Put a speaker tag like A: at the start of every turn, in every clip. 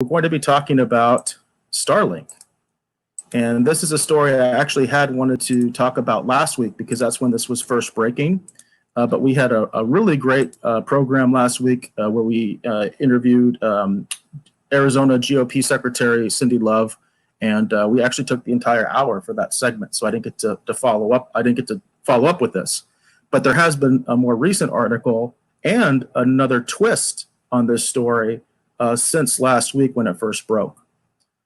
A: we're going to be talking about Starlink. And this is a story I actually had wanted to talk about last week because that's when this was first breaking. But we had a really great program last week where we interviewed Arizona GOP Secretary Cindy Love, and we actually took the entire hour for that segment. So I didn't get to follow up. I didn't get to follow up with this. But there has been a more recent article and another twist on this story since last week when it first broke.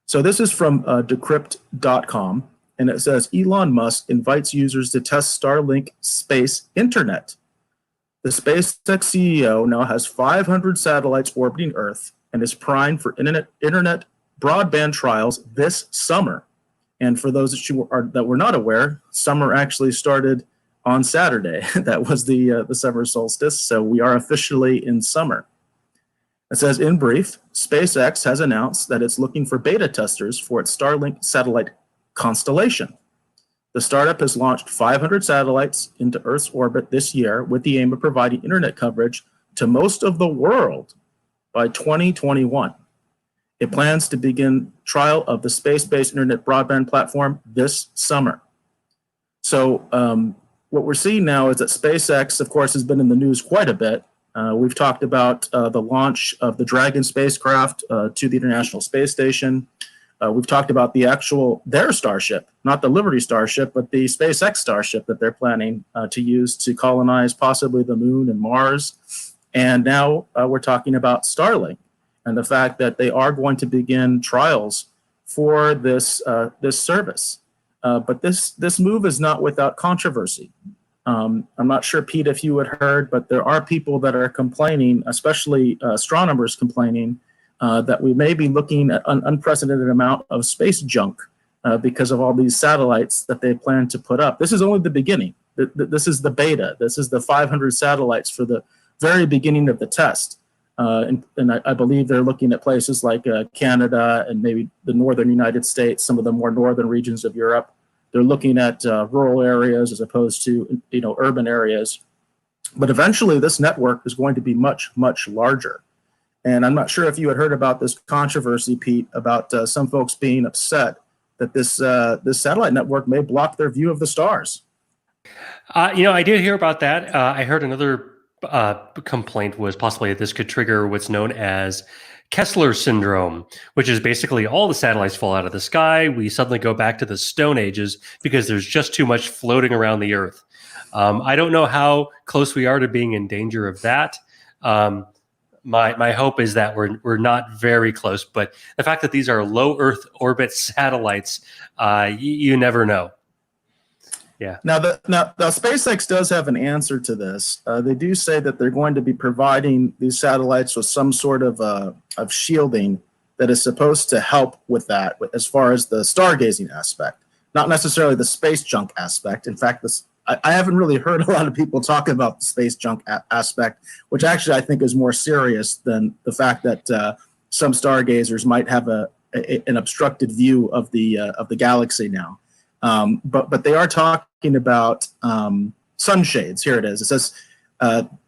A: So this is from decrypt.com, and it says Elon Musk invites users to test Starlink space internet. The SpaceX CEO now has 500 satellites orbiting Earth and is primed for internet broadband trials this summer. And for those that were not aware, summer actually started on Saturday. That was the summer solstice, so we are officially in summer. It says, in brief, SpaceX has announced that it's looking for beta testers for its Starlink satellite constellation. The startup has launched 500 satellites into Earth's orbit this year with the aim of providing internet coverage to most of the world by 2021. It plans to begin trial of the space-based internet broadband platform this summer. So what we're seeing now is that SpaceX, of course, has been in the news quite a bit. We've talked about the launch of the Dragon spacecraft to the International Space Station. We've talked about their Starship, not the Liberty Starship, but the SpaceX Starship that they're planning to use to colonize possibly the moon and Mars. And now we're talking about Starlink and the fact that they are going to begin trials for this service. But this move is not without controversy. I'm not sure, Pete, if you had heard, but there are people that are complaining, especially astronomers complaining, that we may be looking at an unprecedented amount of space junk because of all these satellites that they plan to put up. This is only the beginning. This is the beta. This is the 500 satellites for the very beginning of the test. And I believe they're looking at places like Canada and maybe the northern United States, some of the more northern regions of Europe. They're looking at rural areas as opposed to urban areas. But eventually this network is going to be much, much larger. And I'm not sure if you had heard about this controversy, Pete, about some folks being upset that this satellite network may block their view of the stars.
B: I did hear about that. I heard another complaint was possibly that this could trigger what's known as Kessler syndrome, which is basically all the satellites fall out of the sky. We suddenly go back to the Stone Ages because there's just too much floating around the Earth. I don't know how close we are to being in danger of that. My hope is that we're not very close, but the fact that these are low Earth orbit satellites, you never know. Yeah.
A: Now, SpaceX does have an answer to this. They do say that they're going to be providing these satellites with some sort of shielding that is supposed to help with that, as far as the stargazing aspect, not necessarily the space junk aspect. In fact, I haven't really heard a lot of people talk about the space junk aspect, which actually I think is more serious than the fact that some stargazers might have an obstructed view of the galaxy now. But they are talking about sunshades. Here it is. It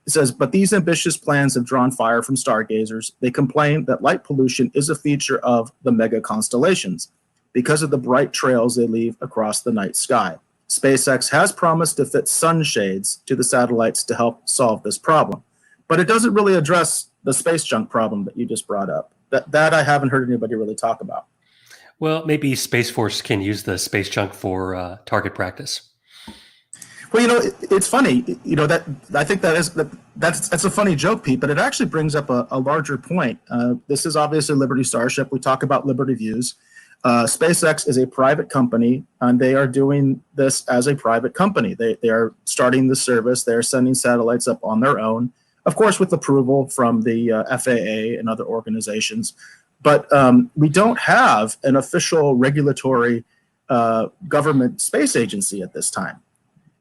A: says, but these ambitious plans have drawn fire from stargazers. They complain that light pollution is a feature of the mega constellations because of the bright trails they leave across the night sky. SpaceX has promised to fit sunshades to the satellites to help solve this problem. But it doesn't really address the space junk problem that you just brought up. That I haven't heard anybody really talk about.
B: Well, maybe Space Force can use the space junk for target practice.
A: Well, it's funny. That I think that's a funny joke, Pete. But it actually brings up a larger point. This is obviously Liberty Starship. We talk about Liberty Views. SpaceX is a private company, and they are doing this as a private company. They are starting the service. They're sending satellites up on their own, of course, with approval from the FAA and other organizations. But we don't have an official regulatory government space agency at this time.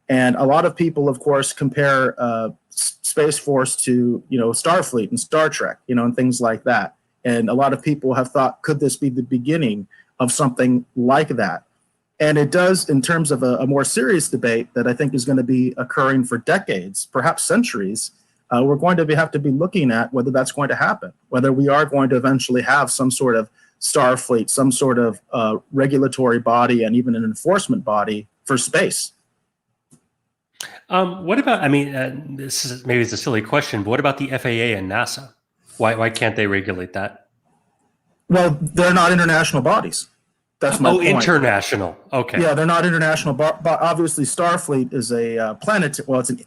A: And a lot of people, of course, compare Space Force to, Starfleet and Star Trek, and things like that. And a lot of people have thought, could this be the beginning of something like that? And it does, in terms of a more serious debate that I think is going to be occurring for decades, perhaps centuries, we're going to have to be looking at whether that's going to happen, whether we are going to eventually have some sort of Starfleet, some sort of regulatory body, and even an enforcement body for space.
B: What about, I mean, this is maybe it's a silly question, but what about the FAA and NASA? Why can't they regulate that?
A: Well, they're not international bodies. That's my point.
B: International. Okay.
A: Yeah, they're not international, but obviously Starfleet is a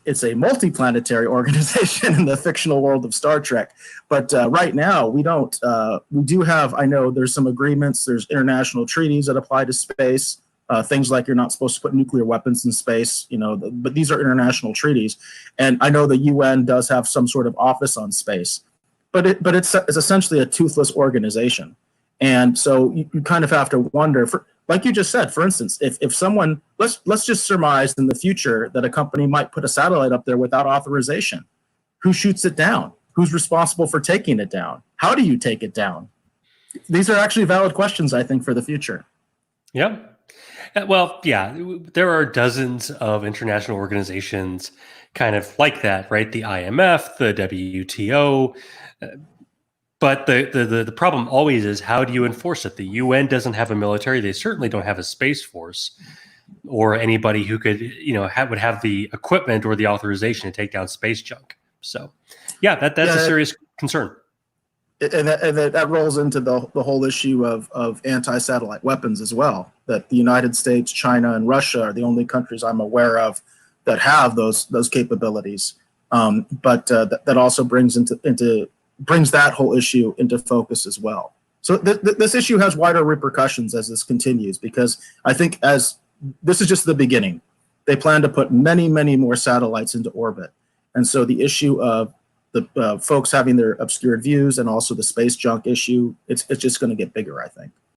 A: it's a multi-planetary organization in the fictional world of Star Trek. But right now, we do have, I know there's some agreements, there's international treaties that apply to space, things like you're not supposed to put nuclear weapons in space, but these are international treaties. And I know the UN does have some sort of office on space, but it's essentially a toothless organization. And so you kind of have to wonder, like you just said, for instance, if someone, let's just surmise in the future that a company might put a satellite up there without authorization. Who shoots it down? Who's responsible for taking it down? How do you take it down? These are actually valid questions, I think, for the future.
B: Yeah. Well, yeah, there are dozens of international organizations kind of like that, right? The IMF, the WTO. But the problem always is, how do you enforce it? The UN doesn't have a military. They certainly don't have a space force or anybody who could, would have the equipment or the authorization to take down space junk. So, yeah, that's a serious concern.
A: And that rolls into the whole issue of anti-satellite weapons as well, that the United States, China, and Russia are the only countries I'm aware of that have those capabilities. But that also brings that whole issue into focus as well. So this issue has wider repercussions as this continues, because I think as this is just the beginning. They plan to put many, many more satellites into orbit. And so the issue of the folks having their obscured views and also the space junk issue, it's just going to get bigger, I think.